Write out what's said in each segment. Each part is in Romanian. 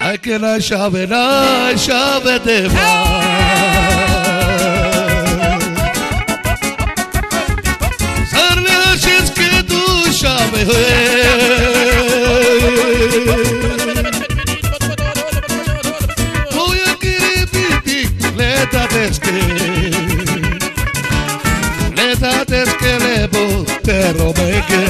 Ai que na chave de mar. Sarneaches que tu chave voy a querer vivir, leta que levo te robé que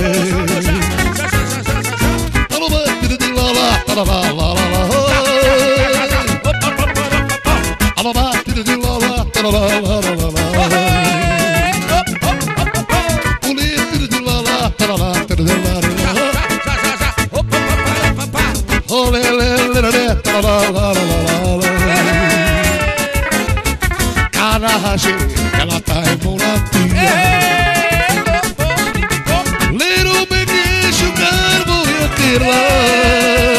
Carahashi, ela tá emulatinha. Little big sugar, vou eu tirar.